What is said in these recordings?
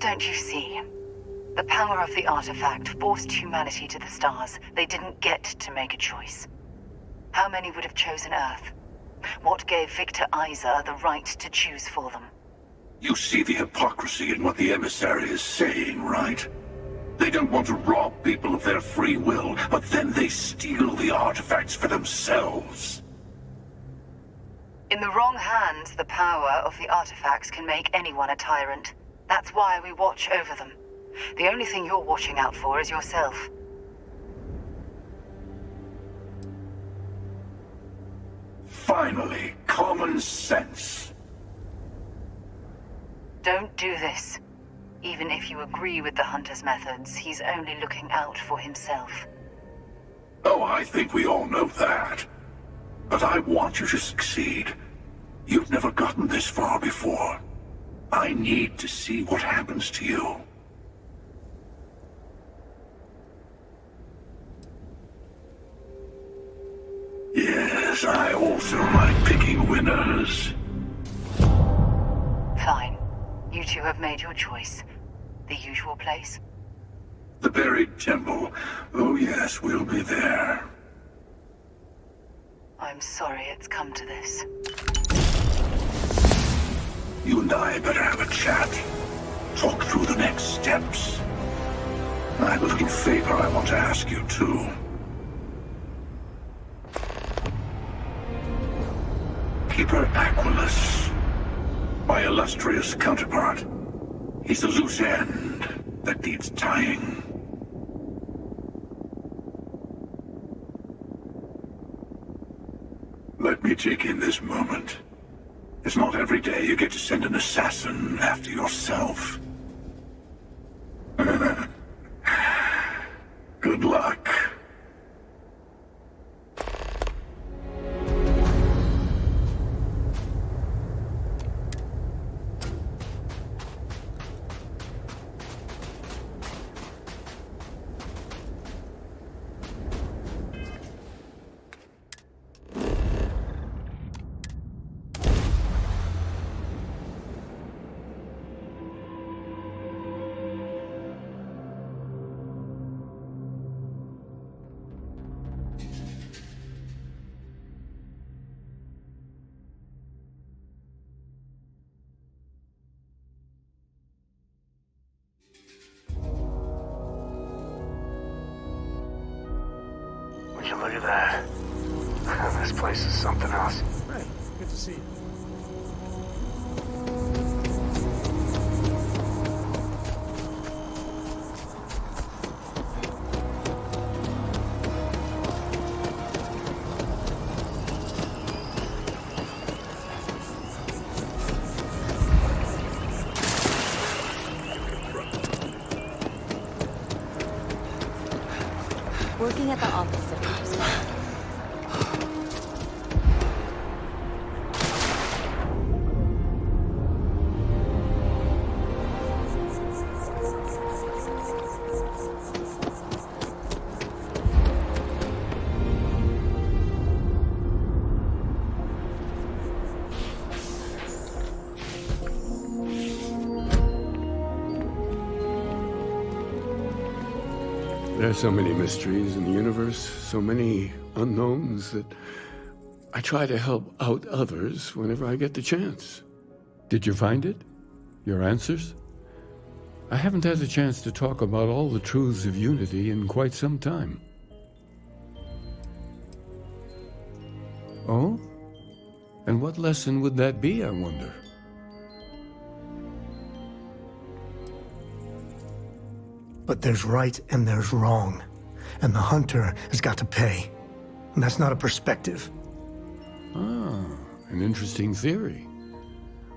don't you see? The power of the artifact forced humanity to the stars. They didn't get to make a choice. How many would have chosen Earth? What gave Victor Isa the right to choose for them? You see the hypocrisy in what the Emissary is saying, right? They don't want to rob people of their free will, but then they steal the artifacts for themselves. In the wrong hands, the power of the artifacts can make anyone a tyrant. That's why we watch over them. The only thing you're watching out for is yourself. Finally, common sense. Don't do this. Even if you agree with the Hunter's methods, he's only looking out for himself. Oh, I think we all know that. But I want you to succeed. You've never gotten this far before. I need to see what happens to you. Yes, I also like picking winners. Fine. You two have made your choice. The usual place? The buried temple. Oh yes, we'll be there. I'm sorry it's come to this. You and I better have a chat. Talk through the next steps. I have a little favor I want to ask you, too. Keeper Aquilus, my illustrious counterpart. He's a loose end that needs tying. Let me take in this moment. It's not every day you get to send an assassin after yourself. Good luck. Look at that. This place is something else. Hey, good to see you. Working at the office of Persuade. There are so many mysteries in the universe, so many unknowns that I try to help out others whenever I get the chance. Did you find it? Your answers? I haven't had the chance to talk about all the truths of unity in quite some time. Oh? And what lesson would that be, I wonder? But there's right and there's wrong. And the Hunter has got to pay. And that's not a perspective. Ah, an interesting theory.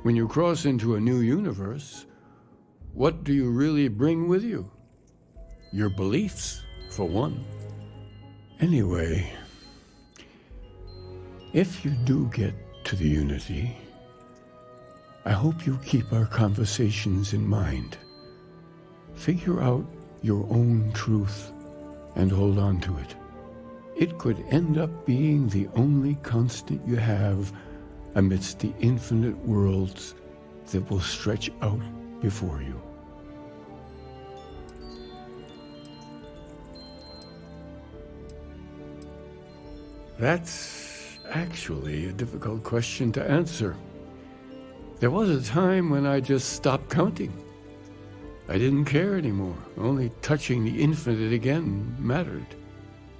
When you cross into a new universe, what do you really bring with you? Your beliefs, for one. Anyway, if you do get to the Unity, I hope you keep our conversations in mind. Figure out your own truth and hold on to it. It could end up being the only constant you have amidst the infinite worlds that will stretch out before you. That's actually a difficult question to answer. There was a time when I just stopped counting. I didn't care anymore. Only touching the infinite again mattered.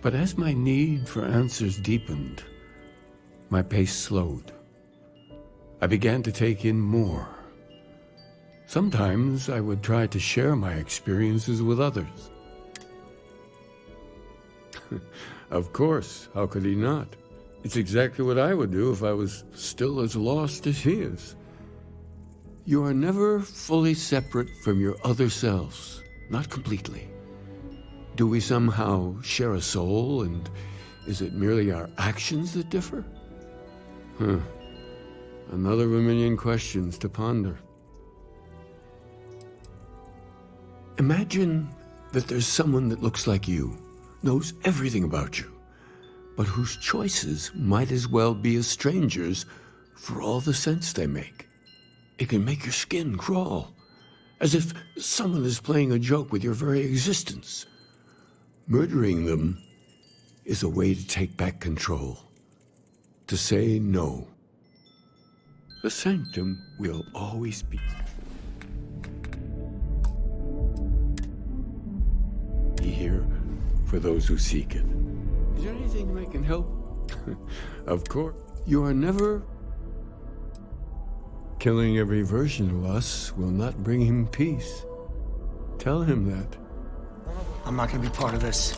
But as my need for answers deepened, my pace slowed. I began to take in more. Sometimes I would try to share my experiences with others. Of course, how could he not? It's exactly what I would do if I was still as lost as he is. You are never fully separate from your other selves, not completely. Do we somehow share a soul, and is it merely our actions that differ? Another of a million questions to ponder. Imagine that there's someone that looks like you, knows everything about you, but whose choices might as well be a stranger's for all the sense they make. It can make your skin crawl, as if someone is playing a joke with your very existence. Murdering them is a way to take back control, to say no. The sanctum will always be here for those who seek it. Is there anything I can help? Of course. You are never... Killing every version of us will not bring him peace. Tell him that. I'm not gonna be part of this.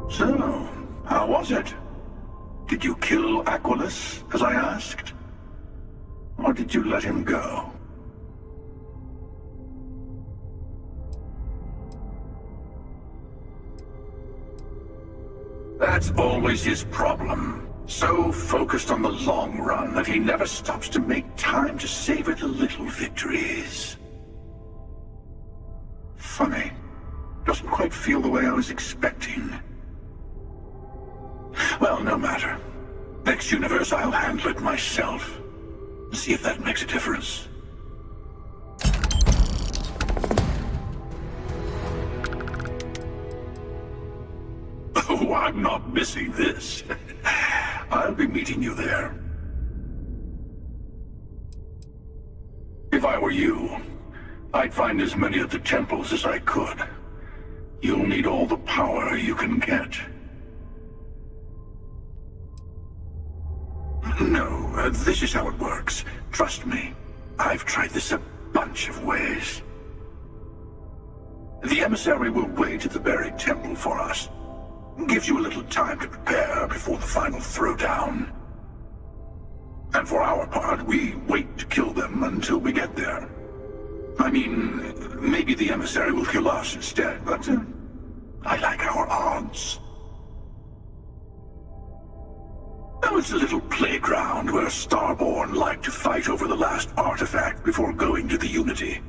So, how was it? Did you kill Aquilus, as I asked? Or did you let him go? That's always his problem. So focused on the long run that he never stops to make time to savor the little victories. Funny. Doesn't quite feel the way I was expecting. Well, no matter. Next universe, I'll handle it myself. See if that makes a difference. Oh, I'm not missing this. I'll be meeting you there. If I were you, I'd find as many of the temples as I could. You'll need all the power you can get. No, this is how it works. Trust me. I've tried this a bunch of ways. The Emissary will wait at the buried temple for us. Gives you a little time to prepare before the final throwdown. And for our part, we wait to kill them until we get there. I mean, maybe the Emissary will kill us instead, but I like our odds. Oh, it's a little playground where Starborn like to fight over the last artifact before going to the Unity.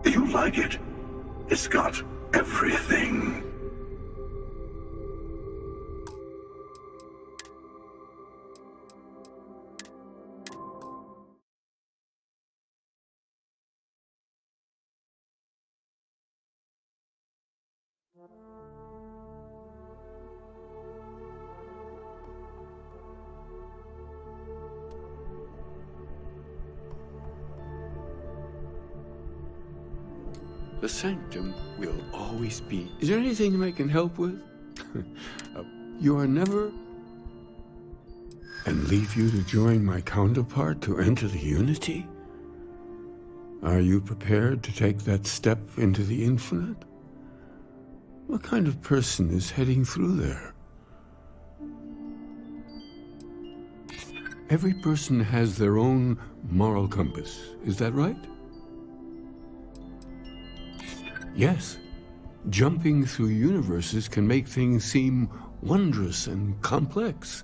You'll like it. It's got everything. The sanctum will always be... Is there anything I can help with? You are never... And leave you to join my counterpart to enter the Unity? Are you prepared to take that step into the infinite? What kind of person is heading through there? Every person has their own moral compass. Is that right? Yes. Jumping through universes can make things seem wondrous and complex,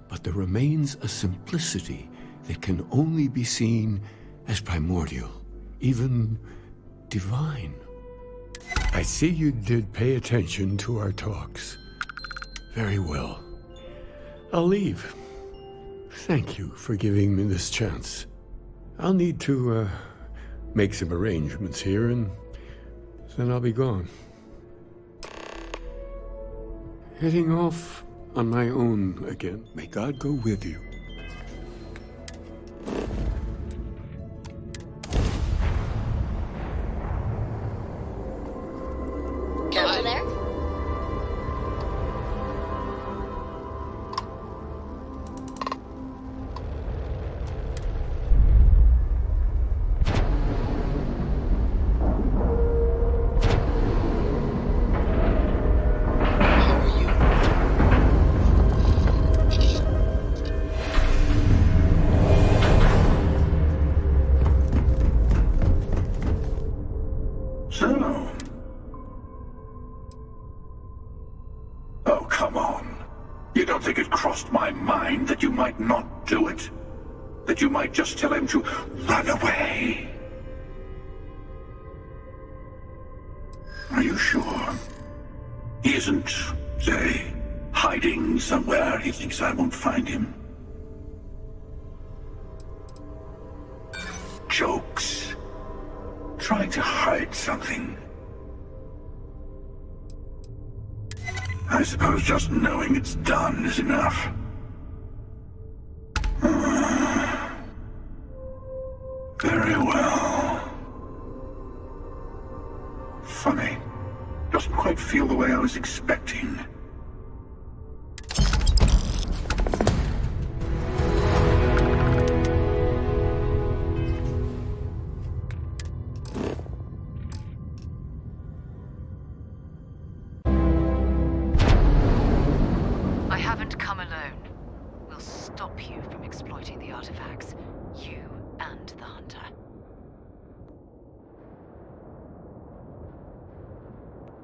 but there remains a simplicity that can only be seen as primordial, even divine. I see you did pay attention to our talks. Very well. I'll leave. Thank you for giving me this chance. I'll need to, make some arrangements here, and then I'll be gone. Heading off on my own again. May God go with you. Over there? So... Oh, come on. You don't think it crossed my mind that you might not do it? That you might just tell him to run away? Are you sure? He isn't, say, hiding somewhere he thinks I won't find him? Jokes. Trying to hide something. I suppose just knowing it's done is enough. Very well. Funny. Doesn't quite feel the way I was expecting. I haven't come alone. We'll stop you from exploiting the artifacts. You and the Hunter.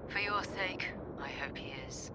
For your sake, I hope he is.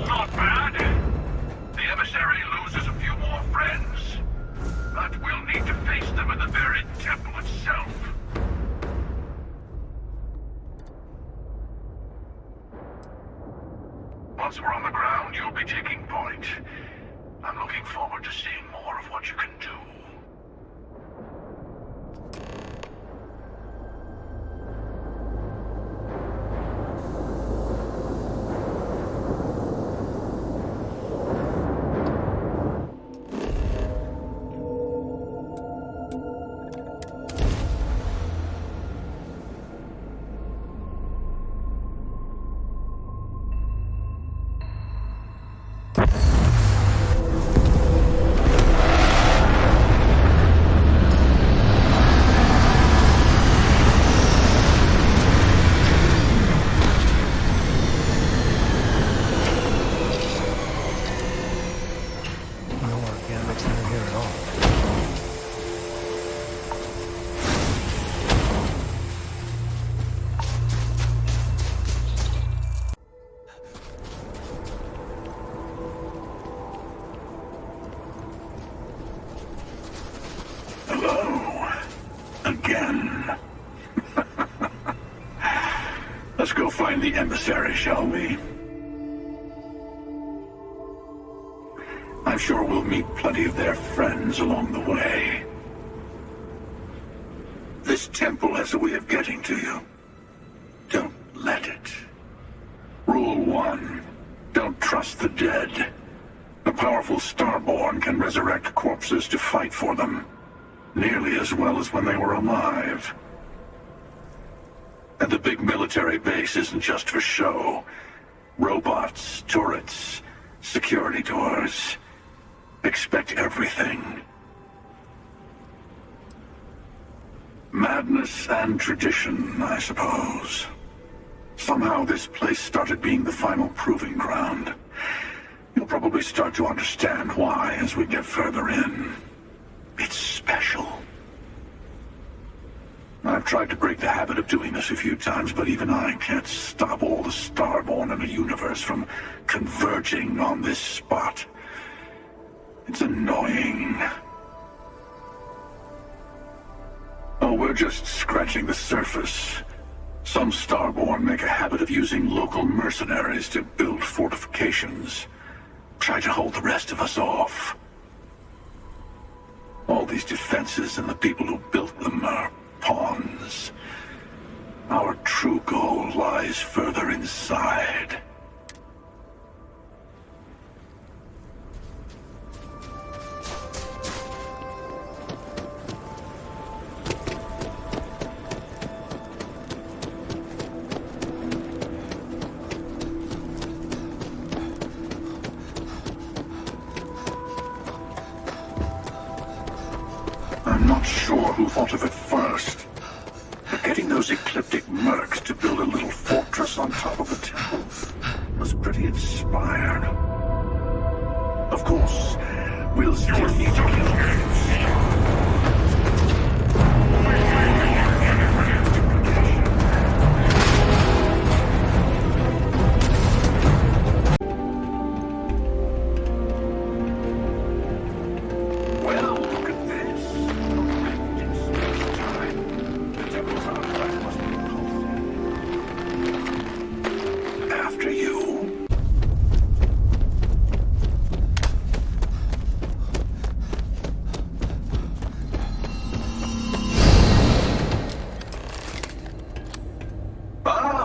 Not bad. The Emissary loses a few more friends. But we'll need to face them in the very temple itself. Once we're on the ground, you'll be taking point. I'm looking forward to seeing more of what you can do. find the Emissary, shall we? I'm sure we'll meet plenty of their friends along the way. This temple has a way of getting to you. Don't let it. Rule 1. Don't trust the dead. The powerful Starborn can resurrect corpses to fight for them, nearly as well as when they were alive. And the big military base isn't just for show. Robots, turrets, security doors. Expect everything. Madness and tradition, I suppose. Somehow this place started being the final proving ground. You'll probably start to understand why as we get further in. It's special. I've tried to break the habit of doing this a few times, but even I can't stop all the Starborn in the universe from converging on this spot. It's annoying. Oh, we're just scratching the surface. Some Starborn make a habit of using local mercenaries to build fortifications. Try to hold the rest of us off. All these defenses and the people who built them are pawns. Our true goal lies further inside. I'm not sure who thought of it first, but getting those ecliptic mercs to build a little fortress on top of the temple was pretty inspired. Of course, we'll still need to kill them.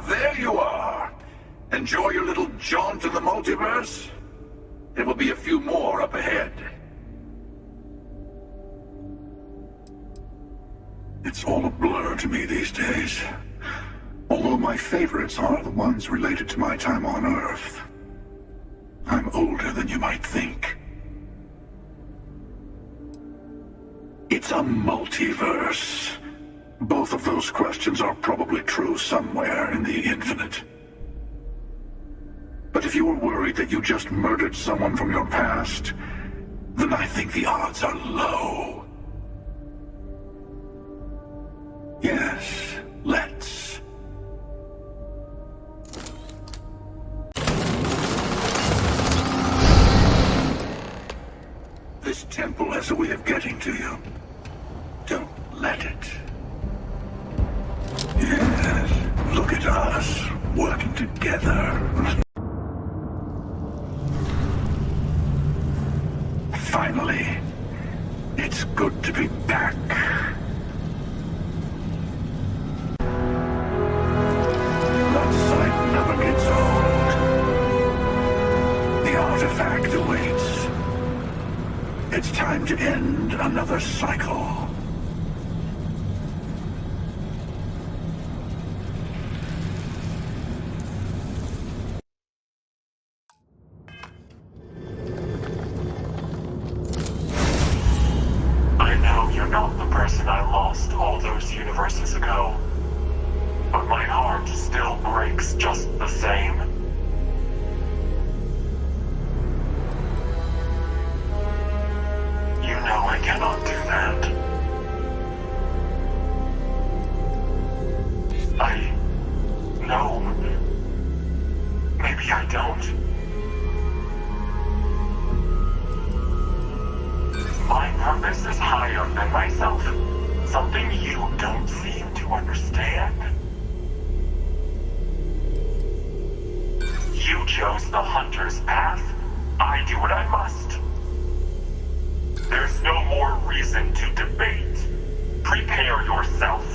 There you are. Enjoy your little jaunt in the multiverse. There will be a few more up ahead. It's all a blur to me these days. Although my favorites are the ones related to my time on Earth. I'm older than you might think. It's a multiverse. Both of those questions are probably true somewhere in the infinite. But if you were worried that you just murdered someone from your past, then I think the odds are low. Yes, let's. This temple has a way of getting to you. Don't let it. Yes, look at us, working together. Finally, it's good to be back. That sight never gets old. The artifact awaits. It's time to end another cycle. Not the person I lost all those universes ago. But my heart still breaks just the same. You know I cannot do that. I know. Maybe I don't. My purpose is higher than myself. Something you don't seem to understand. You chose the hunter's path. I do what I must. There's no more reason to debate. Prepare yourself.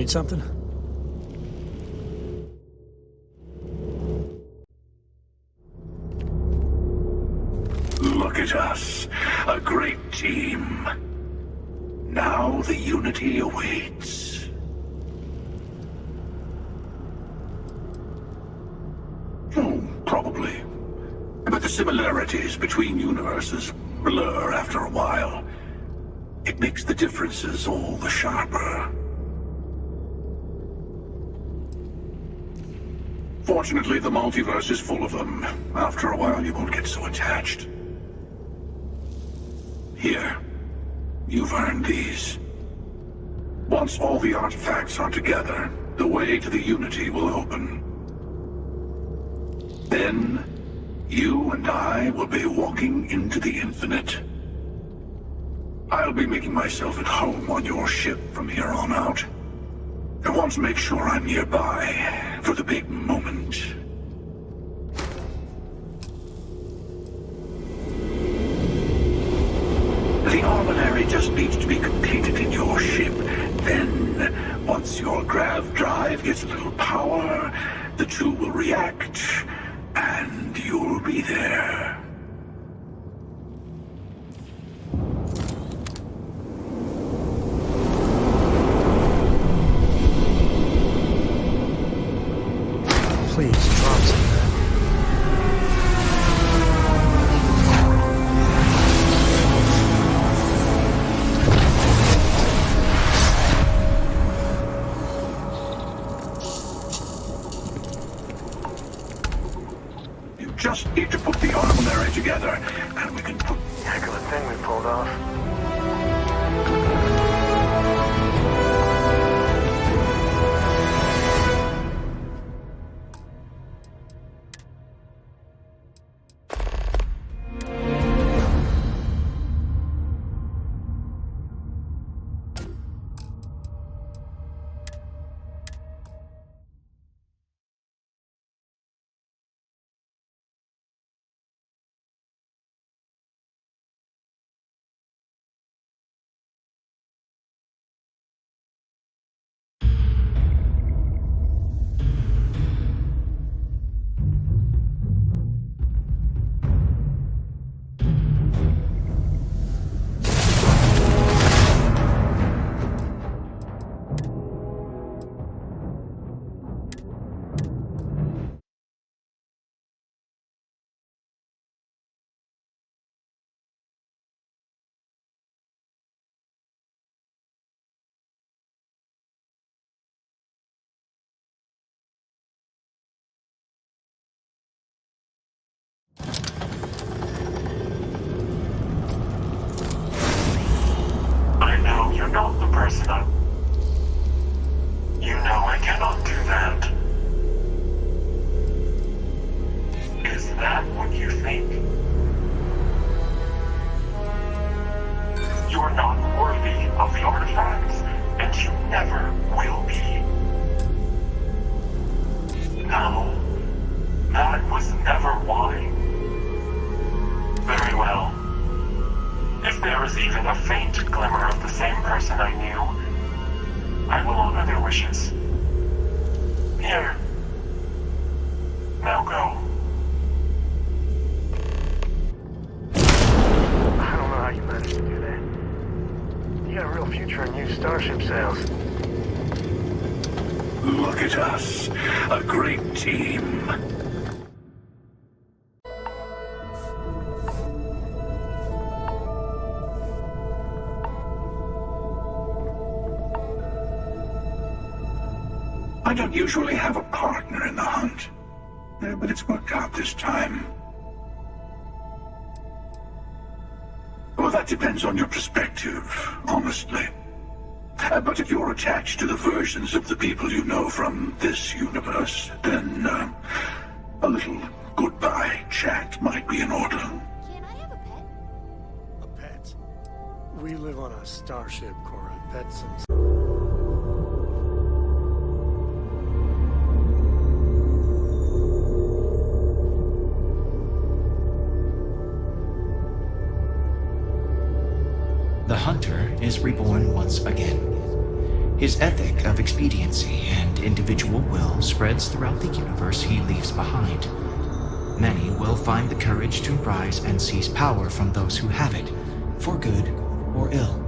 Need something? Look at us, a great team. Now the unity awaits. Oh, probably. But the similarities between universes blur after a while. It makes the differences all the sharper. Fortunately, the multiverse is full of them. After a while, you won't get so attached. Here, you've earned these. Once all the artifacts are together, the way to the Unity will open. Then, you and I will be walking into the infinite. I'll be making myself at home on your ship from here on out. I want to make sure I'm nearby for the big moment. The armory just needs to be completed in your ship. Then, once your grav drive gets a little power, the two will react, and you'll be there. Please, drop some of that. You just need to put the armory together, and we can put... Heck of a thing we pulled off. I know you're not the person I... You know I cannot do that. Is that what you think? You're not worthy of the artifacts, and you never will be. No, that was never why. Very well. If there is even a faint glimmer of the same person I knew, I will honor their wishes. Here. Now go. I don't know how you managed to do that. You got a real future in new starship sales. Look at us, a great team. I don't usually have a partner in the hunt, but it's worked out this time. Well, that depends on your perspective, honestly. But if you're attached to the versions of the people you know from this universe, then a little goodbye chat might be in order. Can I have a pet? A pet? We live on a starship, Cora. Pets and... The Hunter is reborn once again. His ethic of expediency and individual will spreads throughout the universe he leaves behind. Many will find the courage to rise and seize power from those who have it, for good or ill.